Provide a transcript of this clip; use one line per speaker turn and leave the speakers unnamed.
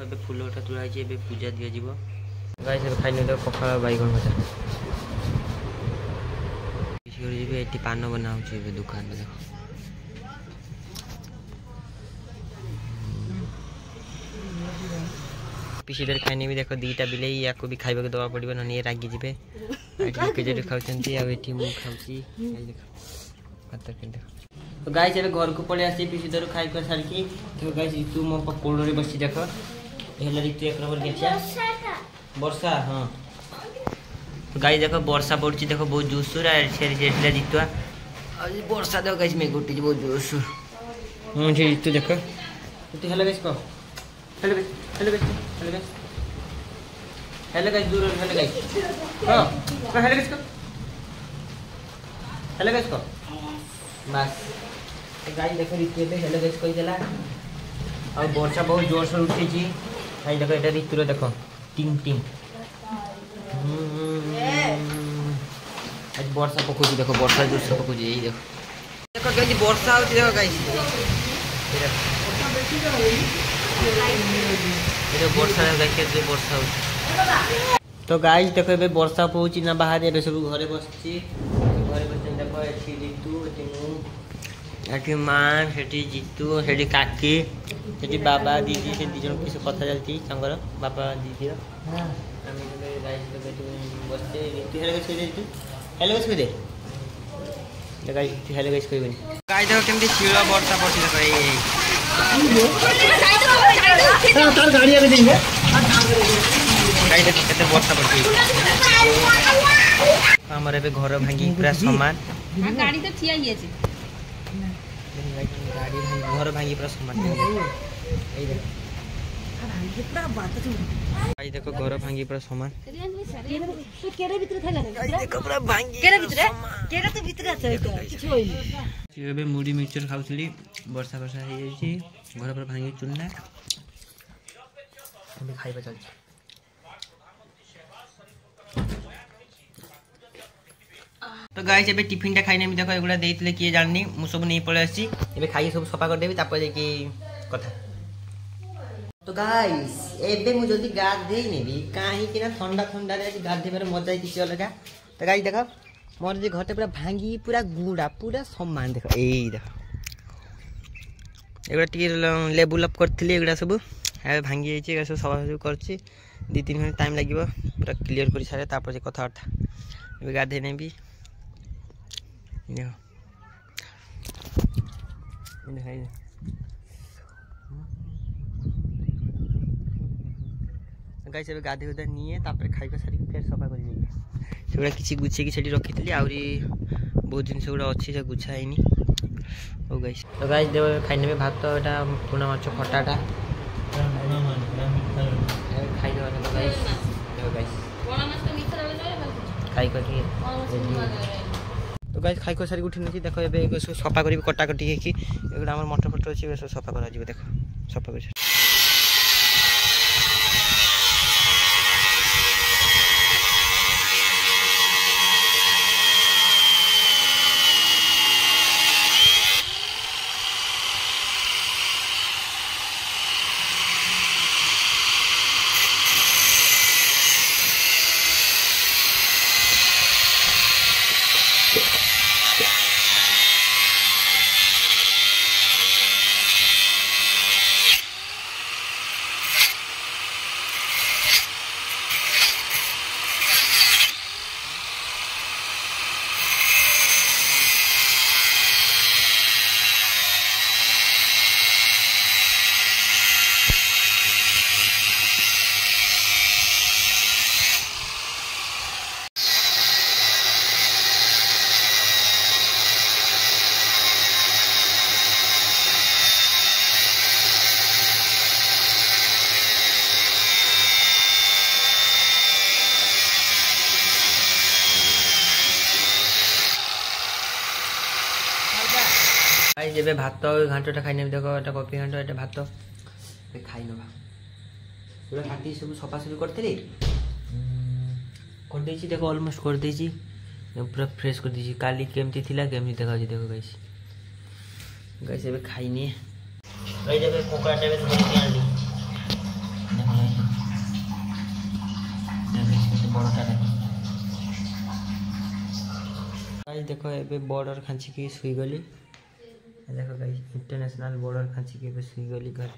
ए फूल उठा तुला पूजा दि जाव गाइस खाई नहीं पखाड़ बैगन भजा ये पान बना दुकान में देख पीछे देर खाई भी देख दीटा बिले या को भी खाइबा दवा पड़ो ना ये रागी जी खाऊँ तो गाइस ए घर को पड़े आसी पीछे देर खाई कर सारी देखो गाइस ऋतु मो कोड़े बसी देख ये ऋतु एक नंबर वर्षा हाँ तो गाइस देख वर्षा पड़ी देख बहुत जोरसोर जितुआ वर्षा देख गाइस मैं गोटी बहुत जोरसोर मुझे ऋतु देख ऋतु हेलो गाइस कह hello guys hello guys hello guys hello guys दूर हेलो गाइस हां हेलो गाइस कह हेलो गाइस कह बस गाइस देख ऋतु हेलो गाइस कही देला और वर्षा बहुत जोर से उठी छी गाइस देख एटा ऋतु रे देख टिंग टिंग आज वर्षा पकोजी देखो वर्षा जोर से पकोजी यही देखो देखो गाइस वर्षा होती देखो गाइस ये वर्षा देखिए वर्षा हो तो गाइस देखो ए वर्षा पहुँची ना बाहर ए सब घरे बसची घरे बस देखो एठी ऋतु एठी मु एठी मां सेठी जीतू सेठी काकी सेठी बाबा दीदी से दी जन किस कथा चलती संगर बाबा दीदी हां आमी तो गाइस तो बसते ऋतु hello guys Ritu hello guys they guys hello guys कोई बनी गाइस देखो केमती छिड़ा वर्षा पड़ती देखो तार गाड़ी आगे देंगे गाइस देखो केते वर्षा पड़ती हमरे पे घर भांगी पूरा सामान
गाड़ी तो ठिया ही আছে
गाड़ी घर भांगी पूरा सामान ए देखो भाई देखो घर भांगी पूरा सामान
केरे भीतर थाला
देखो पूरा भांगी
केरे तो भीतर আছে কিছু হইনি
एबे मुड़ी मिक्सचर खाउछली वर्षा वर्षा हे जाई घर पर भांगी चुनना अभी खाइबा चल तो गाइस एबे टिफिन टा खाइने में देखो एगुडा देइतले किए जाननी मु सब नहीं पळे आसी एबे खाई सब सफा कर देबी तापर जे की कथा तो गाइस एबे मु जल्दी गाद देई नेबी काहे कि ना ठंडा ठंडा रे गाद देबे मजा आई किछ अलगा तो गाइस देखो मोर जे घरटे पूरा भांगी पूरा गुड़ा पूरा सम्मान देखो ए देखो एगुडा टी लेबुल अप करथली एगुडा सब ए भांगी जाई छै सब सफा करछि 2-3 मिनिट टाइम लागिवो पूरा क्लियर करि सारे तापर जे कथा अर्थ एबे गाद दे नेबी देखो गाइस एबे गाधे उधर निये तापर खाइ को सारी फेर सफा कर जेबी सेगुडा किछि गुछे कि सेठी रखितली आउरी बहुत दिन सेगुडा अछि जे गुछा हैनी ओ गाइस तो गाइस देव खाइने में भात एटा पुना माछ खटाटा खाइ दो गाइस देखो गाइस
कोना माछ तो मित्र रहले
खाइ को कि तो गाइस खाइ को सारी उठी नथि देखो एबे सफा करी कटा कटी कि एगुडा हमर मटर फटर अछि सफा करा जीव देखो सफा कर गाइस एबे भात घांटटा खाइने देखो एटा कॉफी घांट एटा भात ए खाइ नबा पूरा काटी सब सफा सफी करथली कर देछि देखो ऑलमोस्ट कर देछि पूरा फ्रेश कर देछि काली केमती थिला केमती देखा छी देखो गाइस गाइस एबे खाइने गाइस एबे कोकड़ा टेबे धरि आली बड़टा गाइस देखो एबे बॉर्डर खांची के सुई गली देखो गाइस इंटरनेशनल बॉर्डर खांची के सुई गली घर